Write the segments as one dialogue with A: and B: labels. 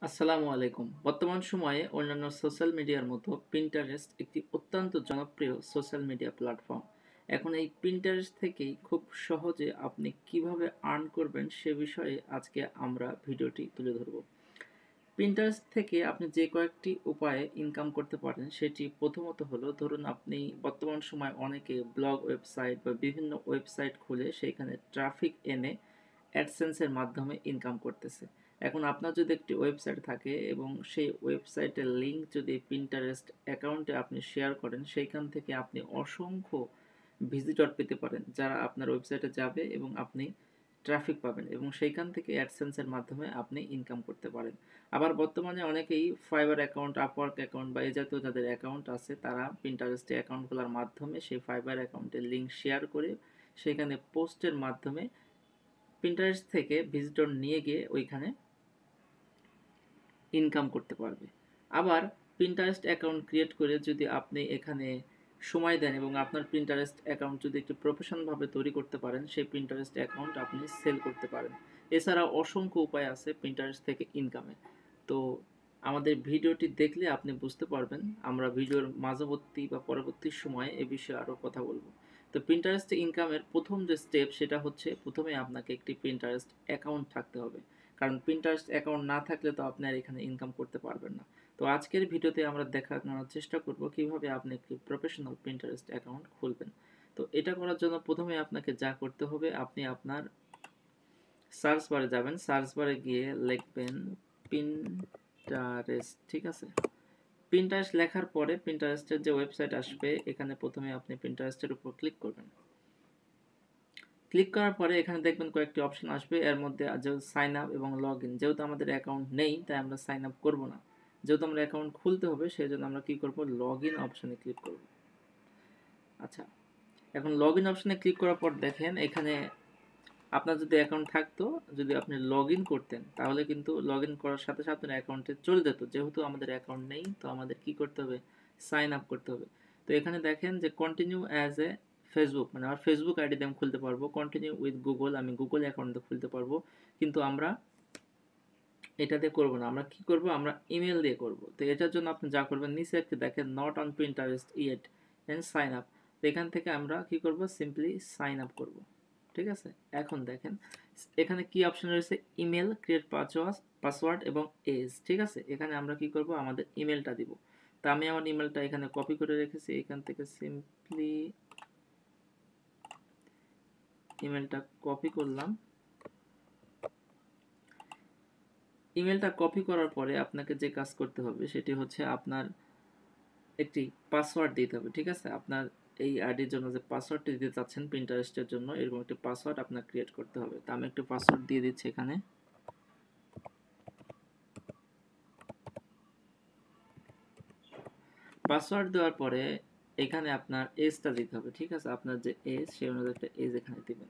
A: আসসালামু আলাইকুম। বর্তমান সময়ে অন্যান্য সোশ্যাল মিডিয়ার মতো পিন্টারেস্ট একটি অত্যন্ত জনপ্রিয় সোশ্যাল মিডিয়া প্ল্যাটফর্ম। এখন এই পিন্টারেস্ট থেকেই খুব সহজে আপনি কিভাবে আর্ন করবেন সে বিষয়ে আজকে আমরা ভিডিওটি তুলে ধরব। পিন্টারেস্ট থেকে আপনি যে কয়েকটি উপায়ে ইনকাম করতে পারেন সেটি প্রথমত হলো, ধরুন আপনি বর্তমান সময় অনেকে ব্লগ ওয়েবসাইট বা বিভিন্ন ওয়েবসাইট খুলে সেইখানে ট্রাফিক এনে অ্যাডসেন্সের মাধ্যমে ইনকাম করতেছে। এখন আপনার যদি একটি ওয়েবসাইট থাকে এবং সেই ওয়েবসাইটের লিঙ্ক যদি পিন্টারেস্ট অ্যাকাউন্টে আপনি শেয়ার করেন, সেইখান থেকে আপনি অসংখ্য ভিজিটর পেতে পারেন যারা আপনার ওয়েবসাইটে যাবে এবং আপনি ট্রাফিক পাবেন এবং সেইখান থেকে অ্যাডসেন্সের মাধ্যমে আপনি ইনকাম করতে পারেন। আবার বর্তমানে অনেকেই ফাইবার অ্যাকাউন্ট, আপওয়ার্ক অ্যাকাউন্ট বা এই জাতীয় যাদের অ্যাকাউন্ট আছে তারা পিন্টারেস্টে অ্যাকাউন্ট খোলার মাধ্যমে সেই ফাইবার অ্যাকাউন্টের লিঙ্ক শেয়ার করে সেখানে পোস্টের মাধ্যমে পিন্টারেস্ট থেকে ভিজিটর নিয়ে গিয়ে ওইখানে ইনকাম করতে পারবে। আবার পিন্টারেস্ট অ্যাকাউন্ট ক্রিয়েট করে যদি আপনি এখানে সময় দেন এবং আপনার পিন্টারেস্ট অ্যাকাউন্ট যদি একটু প্রফেশনালভাবে তৈরি করতে পারেন, সেই পিন্টারেস্ট অ্যাকাউন্ট আপনি সেল করতে পারেন। এছাড়াও অসংখ্য উপায় আছে পিন্টারেস্ট থেকে ইনকামের। তো আমাদের ভিডিওটি দেখলে আপনি বুঝতে পারবেন। আমরা ভিডিওর মাঝবর্তী বা পরবর্তী সময়ে এ বিষয়ে আরও কথা বলবো। তো পিন্টারেস্ট ইনকামের প্রথম যে স্টেপ সেটা হচ্ছে, প্রথমে আপনাকে একটি পিন্টারেস্ট অ্যাকাউন্ট থাকতে হবে। কারণ পিন্টারেস্ট অ্যাকাউন্ট না থাকলে তো আপনি আর এখানে ইনকাম করতে পারবেন না। তো আজকের ভিডিওতে আমরা দেখানোর চেষ্টা করব কিভাবে আপনি একটি প্রফেশনাল পিন্টারেস্ট অ্যাকাউন্ট খুলবেন। তো এটা করার জন্য প্রথমে আপনাকে যা করতে হবে, আপনি আপনার সার্চ বারে যাবেন, সার্চ বারে গিয়ে লিখবেন পিন্টারেস্ট, ঠিক আছে? পিন্টারেস্ট লেখার পরে পিন্টারেস্টের যে ওয়েবসাইট আসবে, এখানে প্রথমে আপনি পিন্টারেস্টের উপর ক্লিক করবেন। ক্লিক করার পরে এখানে দেখবেন কয়েকটি অপশন আসবে, এর মধ্যে যেহেতু সাইন আপ এবং লগ ইন, যেহেতু আমাদের অ্যাকাউন্ট নেই তাই আমরা সাইন আপ করবো না। যেহেতু আমরা অ্যাকাউন্ট খুলতে হবে সেই জন্য আমরা কি করব, লগ ইন অপশনে ক্লিক করব। আচ্ছা, এখন লগ ইন অপশনে ক্লিক করার পর দেখেন এখানে আপনার যদি অ্যাকাউন্ট থাকতো, যদি আপনি লগ ইন করতেন তাহলে কিন্তু লগ ইন করার সাথে সাথে আপনার অ্যাকাউন্টে চলে যেত। যেহেতু আমাদের অ্যাকাউন্ট নেই তো আমাদের কি করতে হবে, সাইন আপ করতে হবে। তো এখানে দেখেন যে কন্টিনিউ অ্যাজ এ ফেসবুক, মানে আমার ফেসবুক আইডি দিয়ে আমি খুলতে পারবো, কন্টিনিউ উইথ গুগল আমি গুগল অ্যাকাউন্ট দিয়ে খুলতে পারবো, কিন্তু আমরা এটা দিয়ে করবো না। আমরা কি করব, আমরা ইমেল দিয়ে করব। তো এটার জন্য আপনি যা করবেন, নিচে একটি দেখেন not on Pinterest yet and sign up. তো এখান থেকে আমরা কি করব, সিম্পলি সাইন আপ করব। ঠিক আছে, এখন দেখেন এখানে কি অপশন রয়েছে, ইমেল, ক্রিয়েট পাসওয়ার্ড এবং এজ। ঠিক আছে, এখানে আমরা কি করব, আমাদের ইমেলটা দিব। তো আমি আমার ইমেলটা এখানে কপি করে রেখেছি, এখান থেকে সিম্পলি ইমেলটা কপি করলাম। ইমেলটা কপি করার পরে আপনাকে যে কাজ করতে হবে সেটি হচ্ছে আপনার একটি পাসওয়ার্ড দিতে হবে। ঠিক আছে, আপনার এই আইডির জন্য যে পাসওয়ার্ডটি দিতে চাচ্ছেন পিন্টারেস্টের জন্য, এরকম একটি পাসওয়ার্ড আপনার ক্রিয়েট করতে হবে। তো আমি একটি পাসওয়ার্ড দিয়ে দিচ্ছি এখানে। পাসওয়ার্ড দেওয়ার পরে এখানে আপনার এজটা দিতে হবে। ঠিক আছে, আপনার যে এজ সেই অনুযায়ী একটা এজ এখানে দিবেন।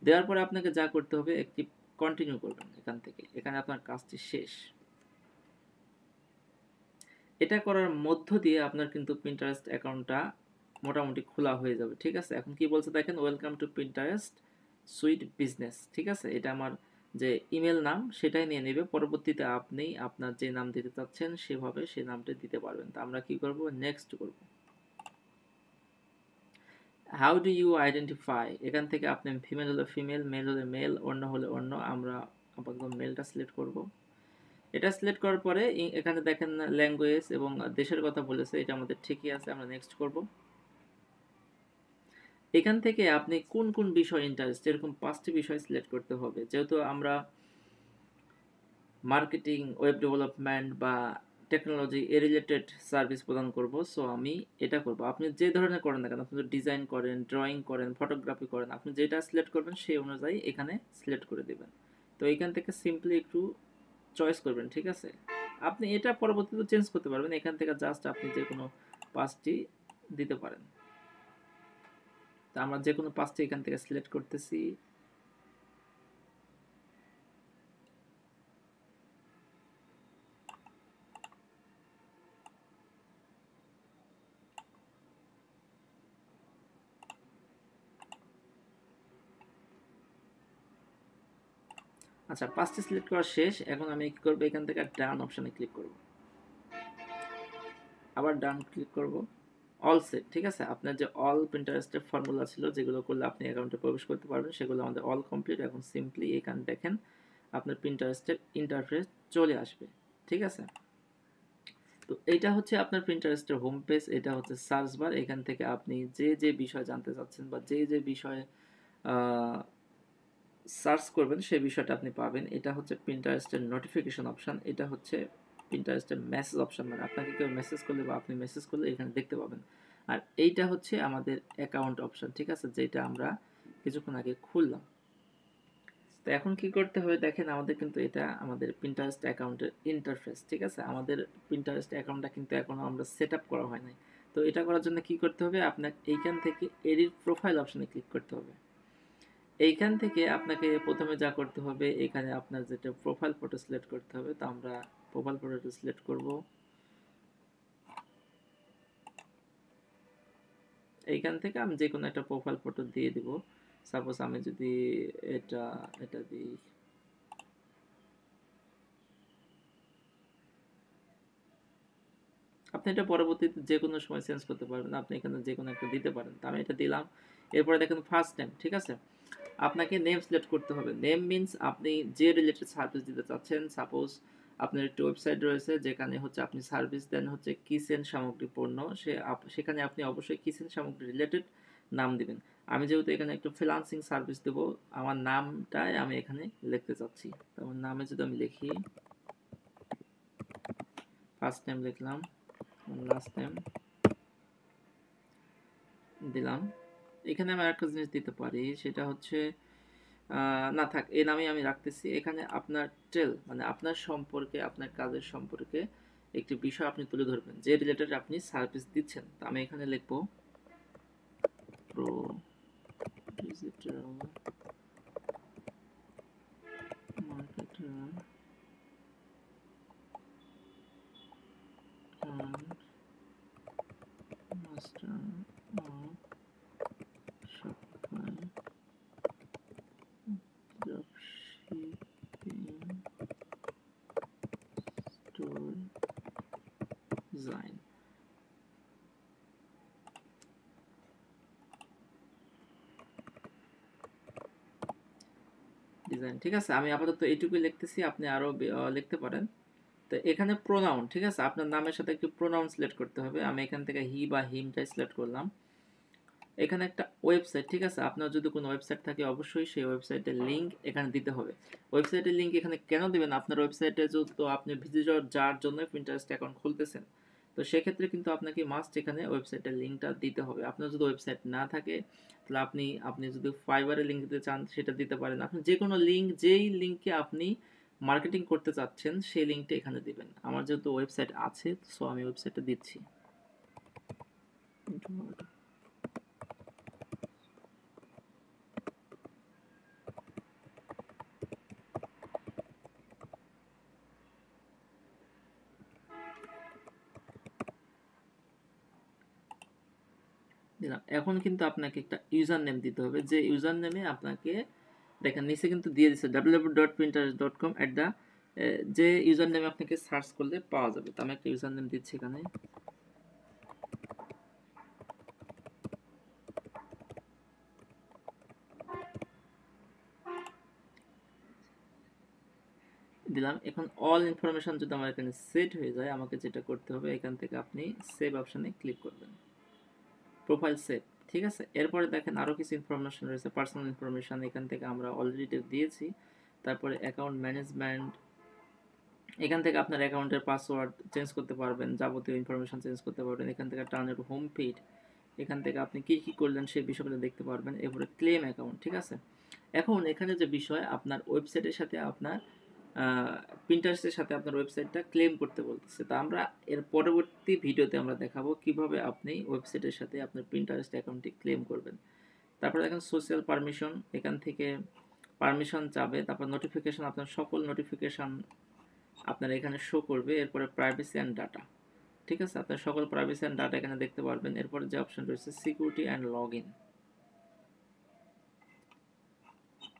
A: দেওয়ার পরে আপনাকে যা করতে হবে, একটি কন্টিনিউ করবেন এখান থেকে। এখানে আপনার কাজটি শেষ। এটা করার মধ্য দিয়ে আপনার কিন্তু পিন্টারেস্ট অ্যাকাউন্টটা মোটামুটি খোলা হয়ে যাবে। ঠিক আছে, এখন কি বলছে দেখেন, welcome to Pinterest sweet business. ঠিক আছে, এটা আমার যে ইমেল নাম সেটাই নিয়ে নেবে। পরবর্তীতে আপনি আপনার যে নাম দিতে চাচ্ছেন সেভাবে সেই নামটা দিতে পারবেন। তো আমরা কি করব, নেক্সট করব। হাউ ডু ইউ আইডেন্টিফাই, এখান থেকে আপনি ফিমেল হলে ফিমেল, মেল হলে মেল, অন্য হলে অন্য। আমরা আপাতত মেলটা সিলেক্ট করব। এটা সিলেক্ট করার পরে এখানে দেখেন ল্যাঙ্গুয়েজ এবং দেশের কথা বলেছে, এটা আমাদের ঠিকই আছে, আমরা নেক্সট করব। এখান থেকে আপনি কোন কোন বিষয় ইন্টারেস্ট, এরকম 5টি বিষয় সিলেক্ট করতে হবে। যেহেতু আমরা মার্কেটিং, ওয়েব ডেভেলপমেন্ট বা টেকনোলজি এ রিলেটেড সার্ভিস প্রদান করব, সো আমি এটা করব। আপনি যে ধরনের করেন না কেন, আপনি ডিজাইন করেন, ড্রয়িং করেন, ফটোগ্রাফি করেন, আপনি যেটা সিলেক্ট করবেন সেই অনুযায়ী এখানে সিলেক্ট করে দেবেন। তো এখান থেকে সিম্পলি একটু চয়েস করবেন। ঠিক আছে, আপনি এটা পরবর্তীতে চেঞ্জ করতে পারবেন। এখান থেকে জাস্ট আপনি যে কোনো 5টি দিতে পারেন। তা আমরা যে কোনো 5টি এখান থেকে সিলেক্ট করতেছি। আচ্ছা, 5টি সিলেক্ট করা শেষ। এখন আমি কি করব, এখান থেকে ডান অপশনে ক্লিক করব, আবার ডান ক্লিক করব, অল সেট। ঠিক আছে, আপনার যে অল পিন্টারেস্টের ফর্মুলা ছিল যেগুলো করলে আপনি অ্যাকাউন্টে প্রবেশ করতে পারবেন, সেগুলো আমাদের অল কমপ্লিট। এখন সিম্পলি এখানে দেখেন আপনার পিন্টারেস্টের ইন্টারফেস চলে আসবে। ঠিক আছে, তো এইটা হচ্ছে আপনার পিন্টারেস্টের হোম পেজ, এটা হচ্ছে সার্চ বার। এখান থেকে আপনি যে যে বিষয় জানতে চাচ্ছেন বা যে যে বিষয়ে সার্চ করবেন সেই বিষয়টা আপনি পাবেন। এটা হচ্ছে পিন্টারেস্টের নোটিফিকেশন অপশন, এটা হচ্ছে পিন্টারেস্টের মেসেজ অপশন, মানে আপনাকে কেউ মেসেজ করলে বা আপনি মেসেজ করলে এখানে দেখতে পাবেন। আর এইটা হচ্ছে আমাদের অ্যাকাউন্ট অপশন। ঠিক আছে, যেটা আমরা কিছুক্ষণ আগে খুললাম। তো এখন কি করতে হবে দেখেন, আমাদের কিন্তু এটা আমাদের পিন্টারেস্ট অ্যাকাউন্টের ইন্টারফেস। ঠিক আছে, আমাদের পিন্টারেস্ট অ্যাকাউন্টটা কিন্তু এখনো আমরা সেট আপ করা হয় নাই। তো এটা করার জন্য কি করতে হবে, আপনাকে এইখান থেকে এডিট প্রোফাইল অপশনে ক্লিক করতে হবে। এইখান থেকে আপনাকে প্রথমে যা করতে হবে, এখানে আপনার যেটা প্রোফাইল ফটো সিলেক্ট করতে হবে। তো আমরা প্রোফাইল ফটোটা সিলেক্ট করব। এইখান থেকে আমি যে কোনো একটা প্রোফাইল ফটো দিয়ে দিব। সাপোজ আমি যদি এটা এটা দিই, আপনি এটা পরবর্তীতে যে কোনো সময় চেঞ্জ করতে পারবেন, আপনি এখানে যে কোনো একটা দিতে পারেন। তো আমি এটা দিলাম। এরপরে দেখেন ফার্স্ট নেম। ঠিক আছে, আপনাকে নেম সিলেক্ট করতে হবে। নেম মিন্স আপনি যে রিলেটেড সার্ভিস দিতে চাচ্ছেন। সাপোজ আপনার একটি ওয়েবসাইট রয়েছে যেখানে হচ্ছে আপনি সার্ভিস দেন হচ্ছে কিচেন সামগ্রী পণ্য, সেখানে আপনি অবশ্যই কিচেন সামগ্রী রিলেটেড নাম দিবেন। আমি যেহেতু এখানে একটু ফ্রিল্যান্সিং সার্ভিস দেবো, আমার নামটাই আমি এখানে লিখতে চাচ্ছি। তো আমার নামে যদি আমি লিখি, ফার্স্ট নেম লিখলাম, লাস্ট নেম দিলাম। এখানে আমি আরেকটা জিনিস দিতে পারি, সেটা হচ্ছে না থাক, এই নামে আমি রাখতেছি। এখানে আপনার টেল মানে আপনার সম্পর্কে, আপনার কাজের সম্পর্কে একটি বিষয় আপনি তুলে ধরবেন যে রিলেটেড আপনি সার্ভিস দিচ্ছেন। তো আমি এখানে লিখব pro digital marketer and master of Shopify dropshipping store design. ঠিক আছে, আমি আপাতত এইটুকুই লিখতেছি, আপনি আরো লিখতে পারেন। তো এখানে প্রোনাউন, ঠিক আছে, আপনার নামের সাথে একটি প্রোনাউন সিলেক্ট করতে হবে। আমি এখান থেকে হি বা হিমটাই সিলেক্ট করলাম। এখানে একটা ওয়েবসাইট, ঠিক আছে, আপনার যদি কোনো ওয়েবসাইট থাকে অবশ্যই সেই ওয়েবসাইটের লিঙ্ক এখানে দিতে হবে। ওয়েবসাইটের লিঙ্ক এখানে কেন দিবেন, আপনার ওয়েবসাইটে যেহেতু আপনি ভিজিটর যার জন্য পিন্টারেস্ট অ্যাকাউন্ট খুলতেছেন, তো সেক্ষেত্রে কিন্তু আপনাকে মাস্ট এখানে ওয়েবসাইটের লিঙ্কটা দিতে হবে। আপনার যদি ওয়েবসাইট না থাকে তাহলে আপনি যদি ফাইবারের লিঙ্ক দিতে চান সেটা দিতে পারেন। আপনি যে কোনো লিঙ্ক, যেই লিঙ্কে আপনি মার্কেটিং করতে চাচ্ছেন সেই লিঙ্কটা এখানে দিবেন। আমার যেহেতু ওয়েবসাইট আছে, সো আমি ওয়েবসাইটটা দিচ্ছি। দিলাম। এখন কিন্তু আপনাকে একটা ইউজার নেম দিতে হবে, যে ইউজার নেমে আপনাকে দেখেন নিচে কিন্তু দিয়ে দিচ্ছে www.pinterest.com যে ইউজার নেমে আপনাকে সার্চ করলে পাওয়া যাবে। তো আমি একটা ইউজার নেম দিচ্ছি এখানে, দিলাম। এখন অল ইনফরমেশন যদি আমার এখানে সেট হয়ে যায়, আমাকে যেটা করতে হবে এখান থেকে আপনি সেভ অপশনে ক্লিক করবেন, প্রোফাইল সেভ। ঠিক আছে, এরপরে দেখেন আরও কিছু ইনফরমেশন রয়েছে, পার্সোনাল ইনফরমেশন এখান থেকে আমরা অলরেডি দিয়েছি। তারপরে অ্যাকাউন্ট ম্যানেজমেন্ট, এখান থেকে আপনার অ্যাকাউন্টের পাসওয়ার্ড চেঞ্জ করতে পারবেন, যাবতীয় ইনফরমেশন চেঞ্জ করতে পারবেন। এখান থেকে টার্নের হোম ফিড, এখান থেকে আপনি কি কি করলেন সেই বিষয়গুলো দেখতে পারবেন। এরপরে ক্লেম অ্যাকাউন্ট। ঠিক আছে, এখন এখানে যে বিষয় আপনার ওয়েবসাইটের সাথে আপনার পিন্টারেস্টের সাথে আপনার ওয়েবসাইটটা ক্লেম করতে বলতেছে। তো আমরা এর পরবর্তী ভিডিওতে আমরা দেখাবো কিভাবে আপনি ওয়েবসাইটের সাথে আপনার পিন্টারেস্ট অ্যাকাউন্টটি ক্লেম করবেন। তারপরে দেখেন সোশ্যাল পারমিশন, এখান থেকে পারমিশন চাবে। তারপর নোটিফিকেশন, আপনার সকল নোটিফিকেশন আপনার এখানে শো করবে। এরপরে প্রাইভেসি অ্যান্ড ডাটা, ঠিক আছে, আপনার সকল প্রাইভেসি অ্যান্ড ডাটা এখানে দেখতে পারবেন। এরপরে যে অপশন রয়েছে সিকিউরিটি অ্যান্ড লগ ইন,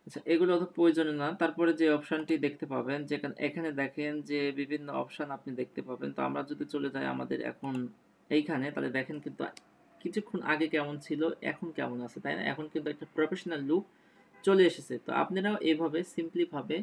A: আচ্ছা, এগুলো তো প্রয়োজনীয় না। তারপরে যে অপশনটি দেখতে পাবেন, এখানে দেখেন যে বিভিন্ন অপশন আপনি দেখতে পাবেন। তো আমরা যদি চলে যাই আমাদের এখন এইখানে, তাহলে দেখেন কিন্তু কিছুক্ষণ আগে কেমন ছিল, এখন কেমন আছে, তাই না? এখন কিন্তু একটা প্রফেশনাল লুক চলে এসেছে। তো আপনারাও এভাবে সিম্পলি ভাবে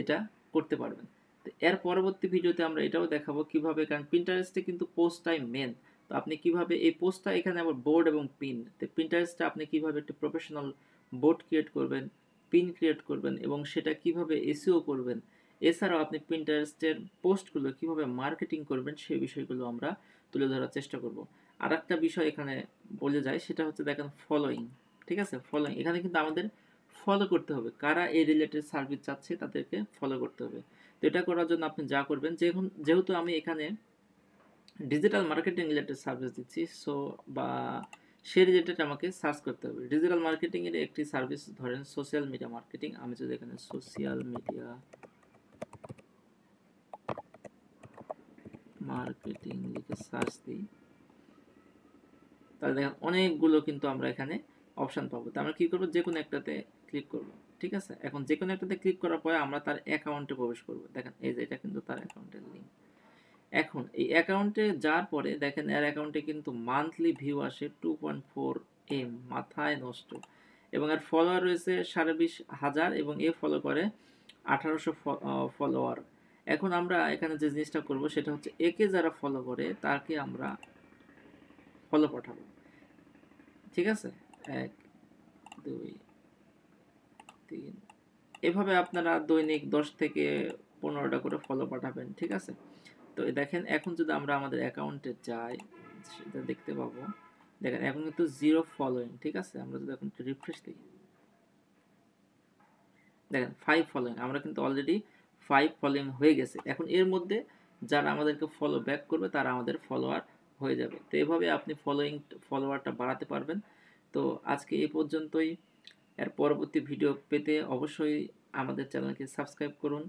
A: এটা করতে পারবেন। তো এর পরবর্তী ভিডিওতে আমরা এটাও দেখাবো কিভাবে, কারণ Pinterest এ কিন্তু পোস্টটাই মেন। তো আপনি কিভাবে এই পোস্টটা, এখানে আবার বোর্ড এবং পিন। তো Pinterest এ আপনি কিভাবে একটা প্রফেশনাল বোর্ড ক্রিয়েট করবেন, পিন ক্রিয়েট করবেন এবং সেটা কিভাবে এসইও করবেন। এছাড়াও আপনি Pinterest এর পোস্টগুলো কিভাবে মার্কেটিং করবেন সেই বিষয়গুলো আমরা তুলে ধরার চেষ্টা করব। আরেকটা বিষয় এখানে বলে যায়, সেটা হচ্ছে দেখেন ফলোইং। ঠিক আছে? ফলোইং। এখানে কিন্তু আমাদের ফলো করতে হবে। কারা এই রিলেটেড সার্ভিস চাচ্ছে তাদেরকে ফলো করতে হবে। তো এটা করার জন্য আপনি যা করবেন, যেহেতু আমি এখানে ডিজিটাল মার্কেটিং রিলেটেড সার্ভিস দিচ্ছি, সো বা সে রিলেটেড আমাকে সার্চ করতে হবে। ডিজিটাল মার্কেটিং এর একটি সার্ভিস ধরেন সোশ্যাল মিডিয়া মার্কেটিং। আমি যদি এখানে সোশ্যাল মিডিয়া মার্কেটিং লিখে সার্চ দিই, তাহলে দেখেন অনেকগুলো কিন্তু আমরা এখানে অপশন পাবো। তো আমরা কি করব, যে কোনো একটাতে ক্লিক করব। ঠিক আছে? এখন যে কোনো একটাতে ক্লিক করার পরে আমরা তার অ্যাকাউন্টে প্রবেশ করব। দেখেন এই যে এটা কিন্তু তার অ্যাকাউন্টের লিংক। এখন এই অ্যাকাউন্টে যাওয়ার পরে দেখেন এর অ্যাকাউন্টে কিন্তু মান্থলি ভিউ আসে 2.4 এম, মাথায় নষ্ট। এবং এর ফলোয়ার রয়েছে 20,500 এবং এ ফলো করে 1800 ফলোয়ার। এখন আমরা এখানে যে জিনিসটা করব সেটা হচ্ছে একে যারা ফলো করে তাকে আমরা ফলো পাঠাবো। ঠিক আছে? 1, 2, 3, এভাবে আপনারা দৈনিক 10 থেকে 15টা করে ফলো পাঠাবেন। ঠিক আছে? তো দেখেন এখন যদি আমরা আমাদের অ্যাকাউন্টে যাই, সেটা দেখতে পাবো। দেখেন এখন কিন্তু 0 ফলোইং। ঠিক আছে? আমরা যদি এখন রিফ্রেশ দিই, দেখেন 5 ফলোইং। আমরা কিন্তু অলরেডি 5 ফলোইং হয়ে গেছে। এখন এর মধ্যে যারা আমাদেরকে ফলো ব্যাক করবে তারা আমাদের ফলোয়ার হয়ে যাবে। তো এভাবে আপনি ফলোয়ারটা বাড়াতে পারবেন। তো আজকে এই পর্যন্তই। এর পরবর্তী ভিডিও পেতে অবশ্যই আমাদের চ্যানেলকে সাবস্ক্রাইব করুন।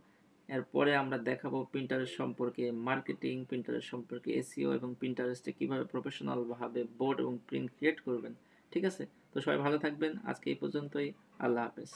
A: এরপরে আমরা দেখাবো Pinterest সম্পর্কে মার্কেটিং, Pinterest সম্পর্কে এসইও এবং Pinterest এ কীভাবে প্রফেশনালভাবে বোর্ড এবং প্রিন্ট ক্রিয়েট করবেন। ঠিক আছে? তো সবাই ভালো থাকবেন। আজকে এই পর্যন্তই। আল্লাহ হাফেজ।